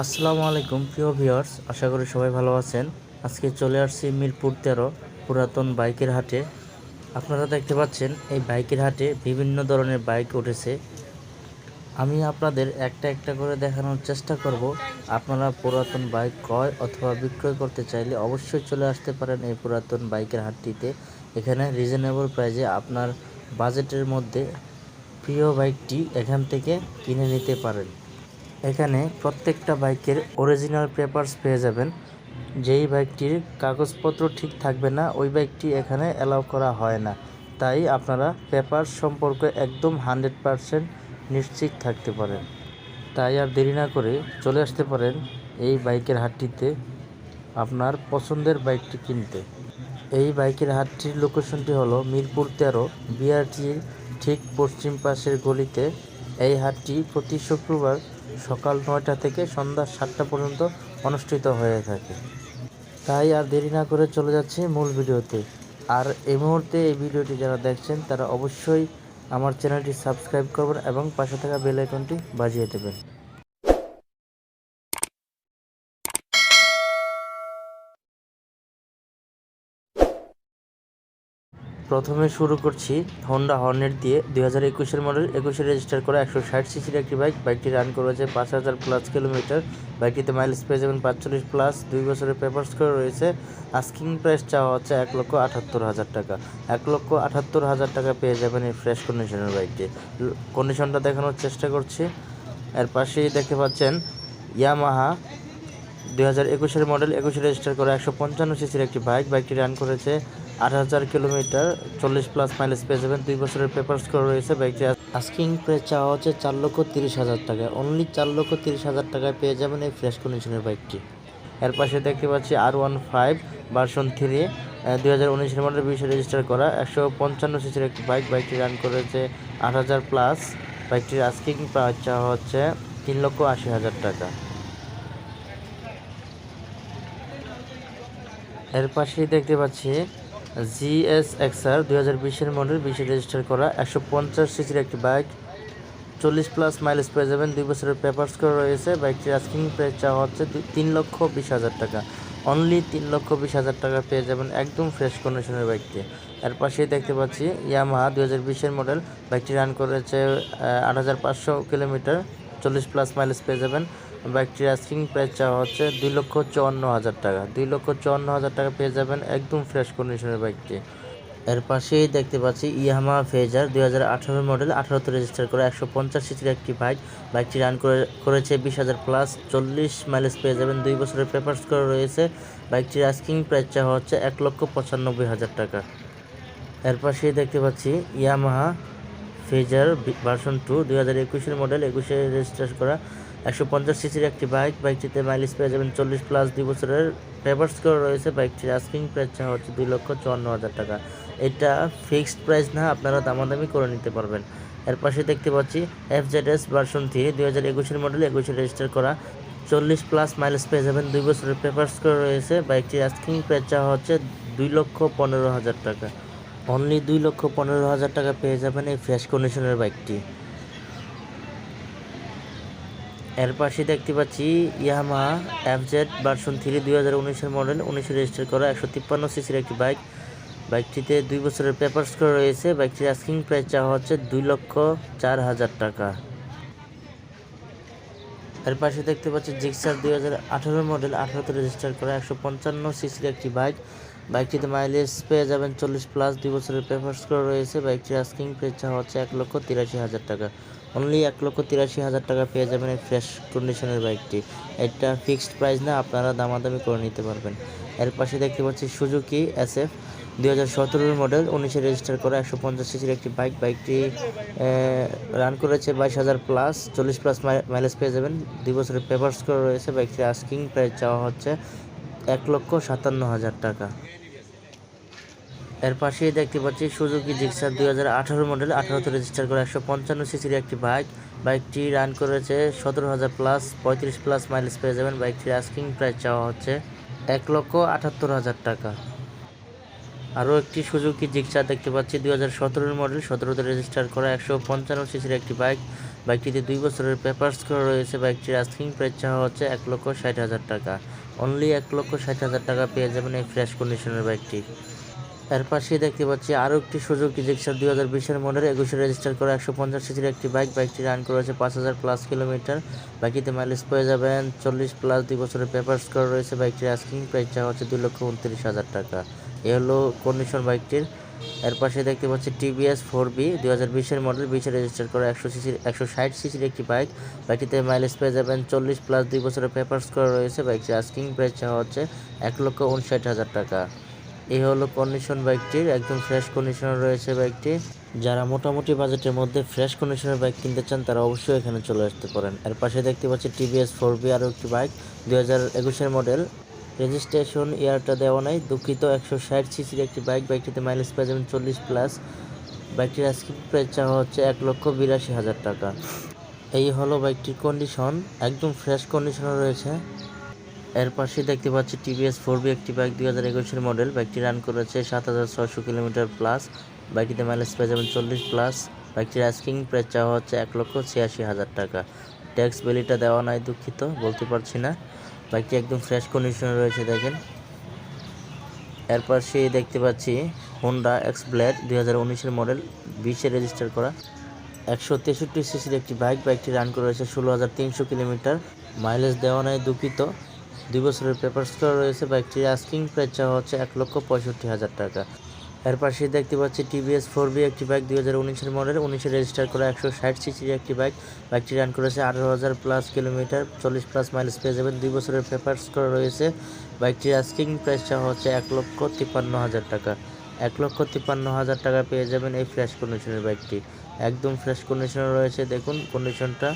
আসসালামু আলাইকুম প্রিয় ভিউয়ার্স, আশা করি সবাই ভালো আছেন। আজকে চলে আসছি মিরপুর 13 পুরাতন বাইকের হাটে। আপনারা দেখতে পাচ্ছেন এই বাইকের হাটে বিভিন্ন ধরনের বাইক উঠেছে। আমি আপনাদের একটা একটা করে দেখানোর চেষ্টা করব। আপনারা পুরাতন বাইক ক্রয় অথবা বিক্রয় করতে চাইলে অবশ্যই চলে আসতে পারেন এই পুরাতন বাইকের হাটটিতে। এখানে রিজনেবল প্রাইসে আপনার বাজেটের মধ্যে প্রিয় বাইকটি এখান থেকে কিনে নিতে পারেন। এখানে প্রত্যেকটা বাইকের অরিজিনাল পেপারস পেয়ে যাবেন। যেই বাইকটির কাগজপত্র ঠিক থাকবে না ওই বাইকটি এখানে অ্যালাউ করা হয় না। তাই আপনারা পেপার সম্পর্কে একদম 100% নিশ্চিত থাকতে পারেন। তাই আর দেরি না করে চলে আসতে পারেন এই বাইকের হাটটিতে আপনার পছন্দের বাইকটি কিনতে। এই বাইকের হাটটির লোকেশনটি হলো মিরপুর 13 বিআরটির ঠিক পশ্চিম পাশের গলিতে। এই হাটটি প্রতি শুক্রবার সকাল 9টা থেকে সন্ধ্যা 7টা পর্যন্ত অনুষ্ঠিত হয়ে থাকে। তাই আর দেরি না করে চলে যাচ্ছে মূল ভিডিওতে। আর এই মুহূর্তে এই ভিডিওটি যারা দেখছেন তারা অবশ্যই আমার চ্যানেলটি সাবস্ক্রাইব করবেন এবং পাশে থাকা বেল আইকনটি বাজিয়ে দেবেন। প্রথমে শুরু করছি হোন্ডা হর্নেট দিয়ে। 2021-এর মডেল, 21-এ রেজিস্টার করা 160 সিসির একটি বাইক। বাইকটি রান করেছে 5000+ কিলোমিটার। বাইকটিতে মাইলেজ পেয়ে যাবেন 45+, 2 বছরের পেপারস করে রয়েছে। আস্কিং প্রাইস চাওয়া হচ্ছে 1,78,000 টাকা। 1,78,000 টাকা পেয়ে যাবেন এই ফ্রেশ কন্ডিশনের বাইকটি। কন্ডিশনটা দেখানোর চেষ্টা করছি। এর পাশেই দেখতে পাচ্ছেন ইয়ামাহা 2021-এর মডেল, 21-এ রেজিস্টার করা 155 সিসির একটি বাইক। বাইকটি রান করেছে 8,000 কিলোমিটার, 40+ মাইলেজ পেয়ে যাবেন। 2 বছরের পেপারস করে রয়েছে। বাইকটি আস্কিং প্রাইস চাওয়া হচ্ছে 4,30,000 টাকা। অনলি 4,30,000 টাকায় পেয়ে যাবেন এই ফ্রেশ কন্ডিশনের বাইকটি। এর পাশে দেখতে পাচ্ছি R15 ভার্সন 3, 2019-এর মডেল, 20-এ রেজিস্টার করা 155 সিসির একটি বাইক। বাইকটি রান করেছে 8,000+। বাইকটির আস্কিং প্রাইস চাওয়া হচ্ছে 3,80,000 টাকা। এর পাশেই দেখতে পাচ্ছি GSXR 2020-এর মডেল, 20-এ রেজিস্টার করা 150 সিসির একটি বাইক। 40+ মাইলেজ পেয়ে যাবেন। 2 বছরের পেপারস করে রয়েছে। বাইকটির আস্কিং প্রাইস চাওয়া হচ্ছে 3,20,000 টাকা। অনলি 3,20,000 টাকা পেয়ে যাবেন একদম ফ্রেশ কন্ডিশনের বাইকটি। এর পাশেই দেখতে পাচ্ছি ইয়ামাহা 2020-এর মডেল, বাইকটি রান করেছে 8,500 কিলোমিটার, 40+ মাইলেজ পেয়ে যাবেন। বাইকটির আস্কিং প্রাইস চাওয়া হচ্ছে 2,54,000 টাকা। 2,54,000 টাকা পেয়ে যাবেন একদম ফ্রেশ কন্ডিশনের বাইকটি। এর পাশেই দেখতে পাচ্ছি ইয়ামাহা ফেজার 2018 মডেল, 18তে রেজিস্টার করা 150 সিসির একটি বাইক। বাইকটি রান করেছে 20,000+, 40 মাইলেজ পেয়ে যাবেন। 2 বছরের পেপারস করে রয়েছে। বাইকটির আস্কিং প্রাইস চাওয়া হচ্ছে 1,95,000 টাকা। এর পাশেই দেখতে পাচ্ছি ইয়ামাহা ফেজার ভার্সন 2, 2021-এর মডেল, 21-এ রেজিস্টার করা 150 সিসির একটি বাইক। বাইকটিতে মাইলেজ পেয়ে যাবেন 40+, 2 বছরের পেপারস করে রয়েছে। বাইকটির আস্কিং প্রাইস চাওয়া হচ্ছে 2,54,000 টাকা। এটা ফিক্সড প্রাইস না, আপনারা দামাদামি করে নিতে পারবেন। এর পাশে দেখতে পাচ্ছি FZS ভার্সন 3, 2021-এর মডেল, 21-এ রেজিস্টার করা 40+ মাইলেজ পেয়ে যাবেন। 2 বছরের পেপারস করে রয়েছে। বাইকটির আস্কিং প্রাইস চাওয়া হচ্ছে 2,15,000 টাকা। অনলি 2,15,000 টাকা পেয়ে যাবেন এই ফ্রেশ কন্ডিশনের বাইকটি। এর পাশে দেখতে পাচ্ছি ইয়ামাহা FZ ভার্সন 3, 2019-এর মডেল, 19-এ রেজিস্টার করা 153 সিসির একটি বাইক। বাইকটিতে 2 বছরের পেপারস করে রয়েছে। বাইকটির আস্কিং প্রাইস চাওয়া হচ্ছে 2,04,000 টাকা। এর পাশে দেখতে পাচ্ছি জিক্সার 2018 মডেল, 18তে রেজিস্টার করা 155 সিসির একটি বাইক। বাইকটিতে মাইলেজ পেয়ে যাবেন 40+, 2 বছরের পেপারস করে রয়েছে। বাইকটির আস্কিং প্রাইস চাওয়া হচ্ছে 1,83,000 টাকা। অনলি 1,83,000 টাকা পেয়ে যাবেন এই ফ্রেশ কন্ডিশনের বাইকটি। এটা ফিক্সড প্রাইস না, আপনারা দামাদামি করে নিতে পারবেন। এর পাশে দেখতে পাচ্ছি সুজুকি SF 2017-এর মডেল, 19-এ রেজিস্টার করা 150 সিসির একটি বাইক। বাইকটি রান করেছে 22,000+, 40+ মাইলেজ পেয়ে যাবেন। 2 বছরের পেপারস করে রয়েছে। বাইকটির আস্কিং প্রাইস চাওয়া হচ্ছে 1,57,000 টাকা। এর পাশেই দেখতে পাচ্ছি সুজুকি জিক্সার 2018 মডেল, 18তে রেজিস্টার করা 155 সিসির একটি বাইক। বাইকটি রান করেছে 17,000+, 35+ মাইলেজ পেয়ে যাবেন। বাইকটির আস্কিং প্রাইস চাওয়া হচ্ছে 1,78,000 টাকা। আরও একটি সুজুকি জিক্সার দেখতে পাচ্ছি 2017-এর মডেল, 17তে রেজিস্টার করা 155 সিসির একটি বাইক। বাইকটিতে 2 বছরের পেপারস করা রয়েছে। বাইকটির আস্কিং প্রাইস চাওয়া হচ্ছে 1,60,000 টাকা। অনলি 1,60,000 টাকা পেয়ে যাবেন এই ফ্রেশ কন্ডিশনের বাইকটি। এর পাশেই দেখতে পাচ্ছি আরও একটি সুজুকি জিক্সার 2020-এর মডেল 21-এ রেজিস্টার করা 150 সিসির একটি বাইক। বাইকটি রান করেছে 5,000 প্লাস কিলোমিটার। বাইকটিতে মাইলেজ পেয়ে যাবেন 40 প্লাস, 2 বছরের পেপারস করা রয়েছে। বাইকটির আস্কিং প্রাইস চাওয়া হচ্ছে 2,29,000 টাকা। এ হলো কন্ডিশন বাইকটির। এর পাশে দেখতে পাচ্ছি টিভিএস 4বি 2020-এর মডেল 20-এ রেজিস্টার করা 160 সিসির একটি বাইক। বাইকটিতে মাইলেজ পেয়ে যাবেন 40 প্লাস, 2 বছরের পেপারস করা রয়েছে। বাইকটির আস্কিং প্রাইস চাওয়া হচ্ছে 1,59,000 টাকা। এই হলো কন্ডিশন বাইকটির, একদম ফ্রেশ কন্ডিশনে রয়েছে বাইকটি। যারা মোটামুটি বাজেটের মধ্যে ফ্রেশ কন্ডিশনের বাইক কিনতে চান তারা অবশ্যই এখানে চলে আসতে পারেন। এর পাশে দেখতে পাচ্ছি টিভিএস 4বি আরও একটি বাইক 2021-এর মডেল, রেজিস্ট্রেশন ইয়ারটা দেওয়া নাই, দুঃখিত। 160 সিসির একটি বাইক। বাইকটিতে মাইলেজ পেয়ে যাবেন 40 প্লাস। বাইকটির আস্কিং প্রাইস চাওয়া হচ্ছে 1,82,000 টাকা। এই হলো বাইকটির কন্ডিশন, একদম ফ্রেশ কন্ডিশনে রয়েছে। এর পাশে দেখতে পাচ্ছি টিভিএস 4বি একটি বাইক 2021-এর মডেল। বাইকটি রান করেছে 7,600 কিলোমিটার প্লাস। বাইকটিতে মাইলেজ পেয়ে যাবেন 40 প্লাস। বাইকটির আস্কিং প্রাইস চাওয়া হচ্ছে 1,86,000 টাকা। ট্যাক্স ভ্যালিটা দেওয়া নাই, দুঃখিত, বলতে পারছি না। বাইকটি একদম ফ্রেশ কন্ডিশনে রয়েছে, দেখেন। এর পাশে দেখতে পাচ্ছি হোন্ডা এক্স ব্লেড 2019-এর মডেল 20-এ রেজিস্টার করা 163 সিসির একটি বাইক। বাইকটি রান করেছে 16,300 কিলোমিটার। মাইলেজ দেওয়া নাই, দুঃখিত। 2 বছরের পেপারস করা রয়েছে। বাইকটির আস্কিং প্রাইস চাওয়া হচ্ছে 1,65,000 টাকা। এর পাশে দেখতে পাচ্ছি টিভিএস 4বি একটি বাইক 2019-এর মডেল 19-এ রেজিস্টার করা 160 সিসির একটি বাইক। বাইকটি রান করেছে 18,000 প্লাস কিলোমিটার, 40 প্লাস মাইলেজ পেয়ে যাবেন। 2 বছরের পেপারস করা রয়েছে। বাইকটির আস্কিং প্রাইস চাওয়া হচ্ছে 1,53,000 টাকা। 1,53,000 টাকা পেয়ে যাবেন এই ফ্রেশ কন্ডিশনের বাইকটি। একদম ফ্রেশ কন্ডিশনে রয়েছে, দেখুন কন্ডিশনটা।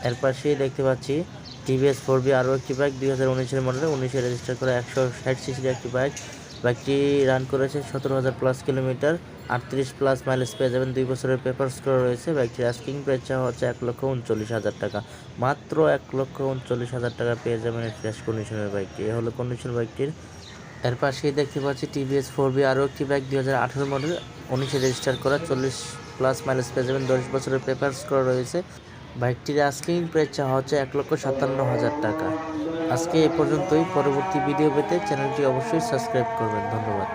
এর পাশেই দেখতে পাচ্ছি টিভিএস 4বি আরও একটি বাইক 2019-এর মডেল 19-এ রেজিস্টার করা 160 সিসির একটি বাইক। বাইকটি রান করেছে 17,000 প্লাস কিলোমিটার, 38 প্লাস মাইলেজ পেয়ে যাবেন। 2 বছরের পেপারস করা রয়েছে। বাইকটির আস্কিং প্রাইস চাওয়া হচ্ছে 1,39,000 টাকা। মাত্র 1,39,000 টাকা পেয়ে যাবেন এই ফ্রেশ কন্ডিশনের বাইকটি। এ হলো কন্ডিশন বাইকটির। এর পাশেই দেখতে পাচ্ছি টিভিএস 4বি আরও একটি বাইক 2018 মডেল 19-এ রেজিস্টার করা 40 প্লাস মাইলেজ পেয়ে যাবেন। 10 বছরের পেপারস করা রয়েছে। বাইকটির আস্কিং প্রাইস চাওয়া হচ্ছে 1,57,000 টাকা। আজকে এ পর্যন্তই। পরবর্তী ভিডিও পেতে চ্যানেলটি অবশ্যই সাবস্ক্রাইব করবেন। ধন্যবাদ।